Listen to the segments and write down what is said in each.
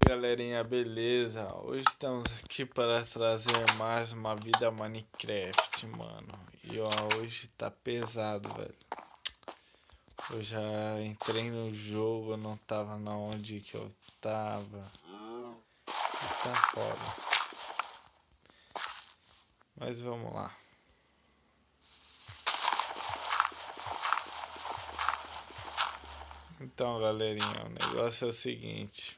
Galerinha, beleza? Hoje estamos aqui para trazer mais uma vida Minecraft, mano. E ó, hoje tá pesado, velho. Eu já entrei no jogo, eu não tava na onde que eu tava. E tá foda. Mas vamos lá. Então, galerinha, o negócio é o seguinte.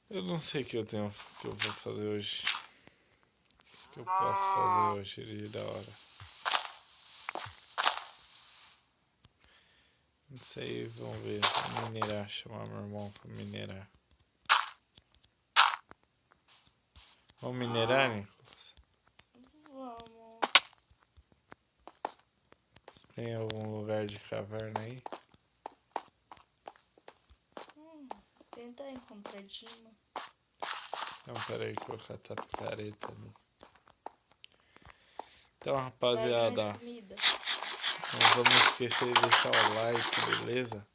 Eu não sei o que que eu vou fazer hoje. O que eu posso fazer hoje de da hora. Não sei, vamos ver. Vou minerar, chamar meu irmão pra minerar. Vamos minerar, Nicolas? Vamos. Você tem algum lugar de caverna aí? Tentar encontrar Dima. Então, peraí que eu vou catar a picareta ali. Então, Traz rapaziada, mais comida. não vamos esquecer de deixar o like, beleza?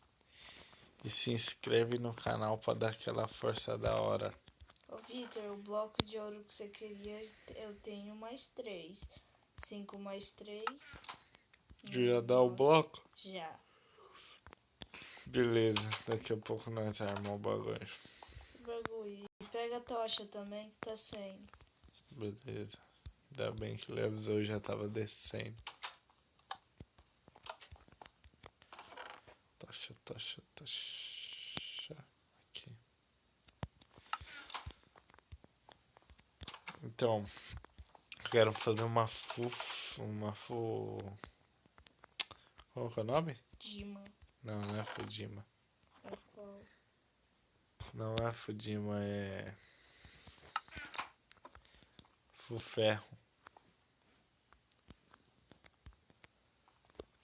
E se inscreve no canal pra dar aquela força da hora. Ô Vitor, o bloco de ouro que você queria, eu tenho mais 3. 5 mais 3. Já dá o bloco? Já. Beleza, daqui a pouco nós armamos o bagulho. Bagulho. E pega a tocha também, que tá sem. Beleza. Ainda bem que ele avisou, já tava descendo. Tocha. Aqui. Então, eu quero fazer uma Qual que é o nome? Dima. Não, não é Fudima. É qual? Não é Fudima, é Fuferro.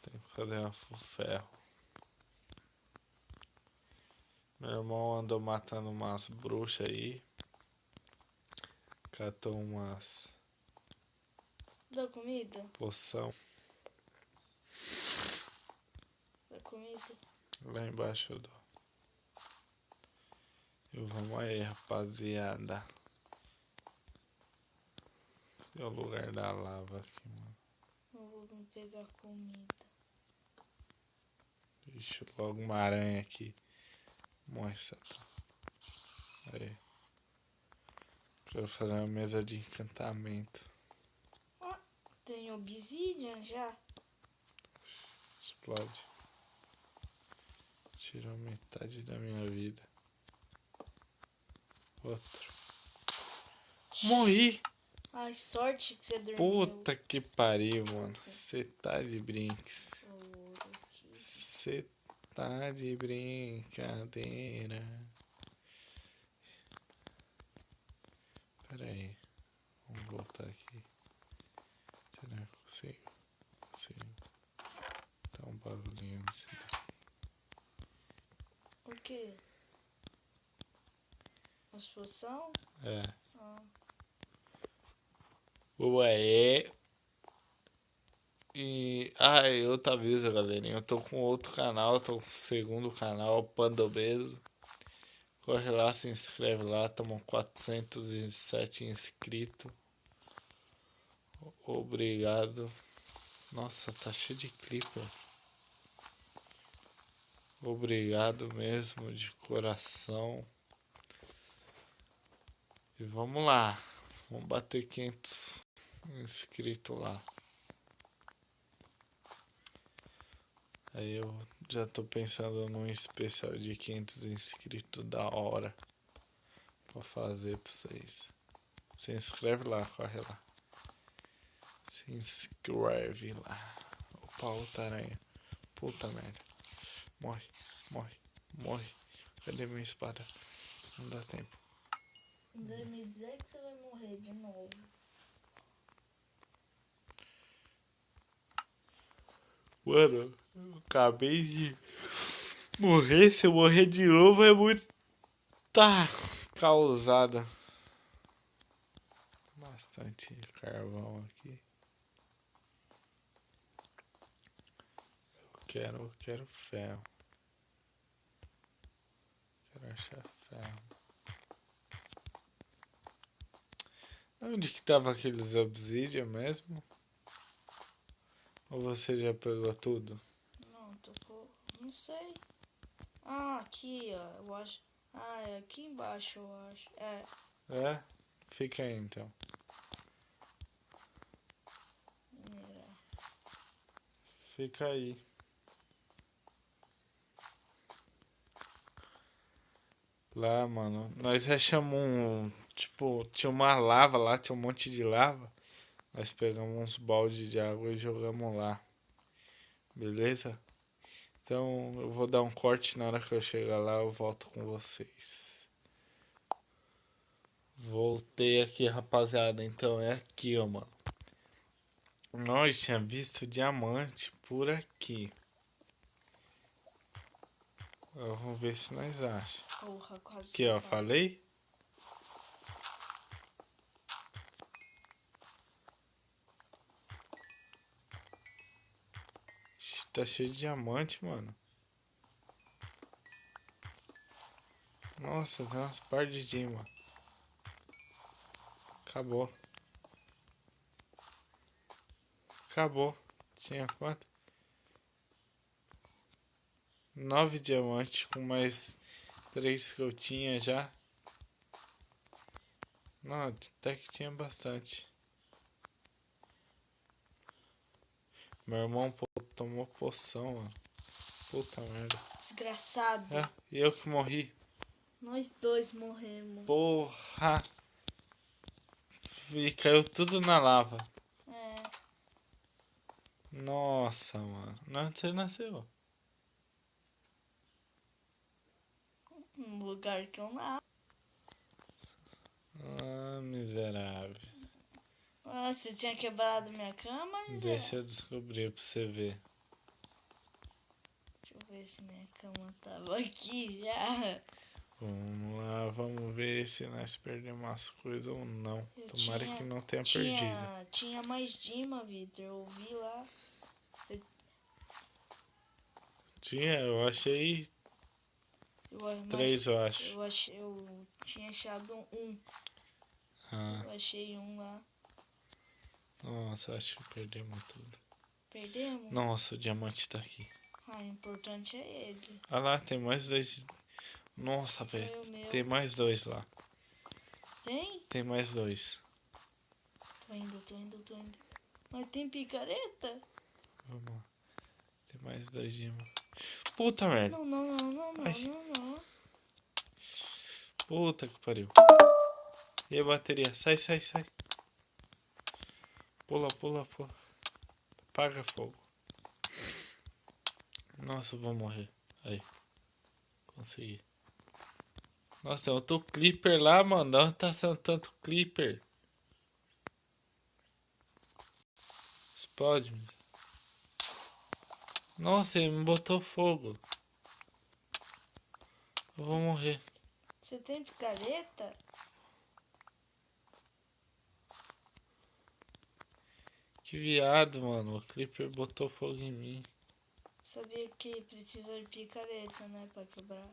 Tem que fazer uma Fuferro. Meu irmão andou matando umas bruxas aí. Catou umas Dá comida? poção Dá comida? lá embaixo do. E vamos aí, rapaziada. É o lugar da lava aqui, mano. Eu vou pegar comida. Ixi, logo uma aranha aqui. Mostra. Aí. Quero fazer uma mesa de encantamento. Ah, tem obsidian já? Explode. Tirou metade da minha vida. Outro. Morri! Ai, sorte que você dormiu. Puta que pariu, mano. Você tá de brinks. Ouro aqui. Você tá de brincadeira. Pera aí. Vamos voltar aqui. Será que eu consigo? Consigo. Tá um bagulhinho nesse daqui. O quê? As poção? É. Ah. Ué. E outra vez, galerinha. Eu tô com outro canal. Tô com o segundo canal, Pandobeso. Corre lá, se inscreve lá. Estamos 407 inscritos. Obrigado. Nossa, tá cheio de clipper. Obrigado mesmo, de coração. E vamos lá. Vamos bater 500 inscritos lá. Aí eu já tô pensando num especial de 500 inscritos da hora pra fazer pra vocês. Se inscreve lá, corre lá. Se inscreve lá. Opa, outra aranha. Puta merda. Morre. Cadê minha espada? Não dá tempo. Não vai me dizer que você vai morrer de novo. Mano, eu acabei de morrer. Se eu morrer de novo é muito. Tá causada. Uma Bastante carvão aqui. Quero ferro. Quero achar ferro. Onde que tava aqueles obsidian mesmo? Ou você já pegou tudo? Não, não sei. Ah, aqui, ó. Eu acho. Ah, é aqui embaixo, eu acho. É. É? Fica aí então. Minerar. Fica aí. Lá, mano. Nós achamos um. Tipo, tinha uma lava lá, tinha um monte de lava. Nós pegamos uns baldes de água e jogamos lá. Beleza? Então eu vou dar um corte na hora que eu chegar lá, eu volto com vocês. Voltei aqui, rapaziada. Então é aqui, ó, mano. Nós tinha visto diamante por aqui. Vamos ver se nós achamos. Porra, quase Aqui, ó, que falei? Ixi, tá cheio de diamante, mano. Nossa, tem umas par de dima. Acabou. Acabou. Tinha quanto? 9 diamantes com mais 3 que eu tinha já. Não, até que tinha bastante. Meu irmão tomou poção, mano. Puta merda. desgraçado. É, e eu que morri. Nós dois morremos. Porra. E caiu tudo na lava. É. Nossa, mano. Onde você nasceu? Um lugar que eu não. Ah, miserável. Ah, você tinha quebrado minha cama, Zé? Deixa eu descobrir pra você ver. Deixa eu ver se minha cama tava aqui já. Vamos lá, vamos ver se nós perdemos as coisas ou não. Eu Tomara tinha- que não tenha perdido. Tinha mais Dima, Vitor. Eu vi lá. Tinha, eu achei Mas 3, eu acho. Eu tinha achado um. Ah, Eu achei um lá. nossa, acho que perdemos tudo. Perdemos? Nossa, o diamante tá aqui. Ah, o importante é ele. Ah lá, tem mais 2. Nossa, Foi velho. o meu. Tem mais 2 lá. Tem? Tem mais 2. Tô indo. Mas tem picareta? Vamos lá. Tem mais 2 diamantes. Puta merda. Não. Ai. Puta que pariu. E a bateria? Sai. Pula. Apaga fogo. Nossa, eu vou morrer. Aí. Consegui. Nossa, tem outro clipper lá, mano. De onde tá sendo tanto clipper? Explode, -me. Nossa, ele me botou fogo. Eu vou morrer. Você tem picareta? Que viado, mano. O clipper botou fogo em mim. Sabia que precisa de picareta, né? Pra quebrar.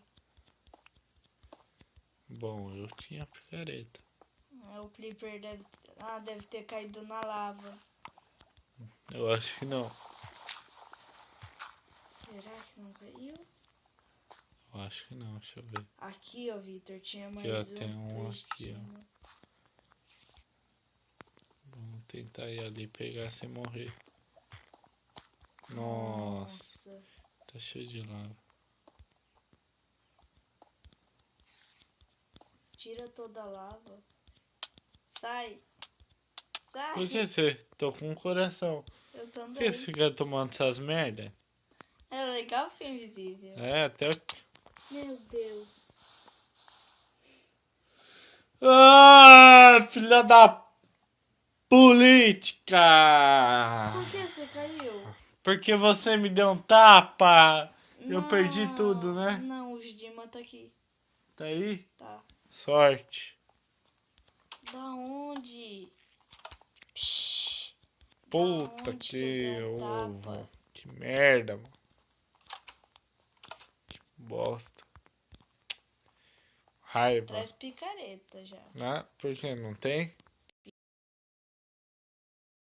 Bom, eu tinha picareta. O Clipper deve ter caído na lava. Eu acho que não. Será que não caiu? Eu acho que não, deixa eu ver. Aqui, ó, Vitor, tinha mais Aqui, ó, um. tem um aqui, ó. tristinho. Vamos tentar ir ali pegar sem morrer. Nossa, tá cheio de lava. Tira toda a lava. Sai. Por que você? Tô com um coração. Eu Por também. que você fica tomando essas merda? É legal ficar invisível. É, até o... Meu Deus. Ah, filha da política! Por que você caiu? Porque você me deu um tapa. Eu Não, perdi tudo, né? Não, o Dima tá aqui. Tá aí? Tá. Sorte. Da onde? Puta onde que eu dei a ovo. tapa? Que merda, mano. Que bosta. Raiva. Traz picareta já. Ah, por que não tem?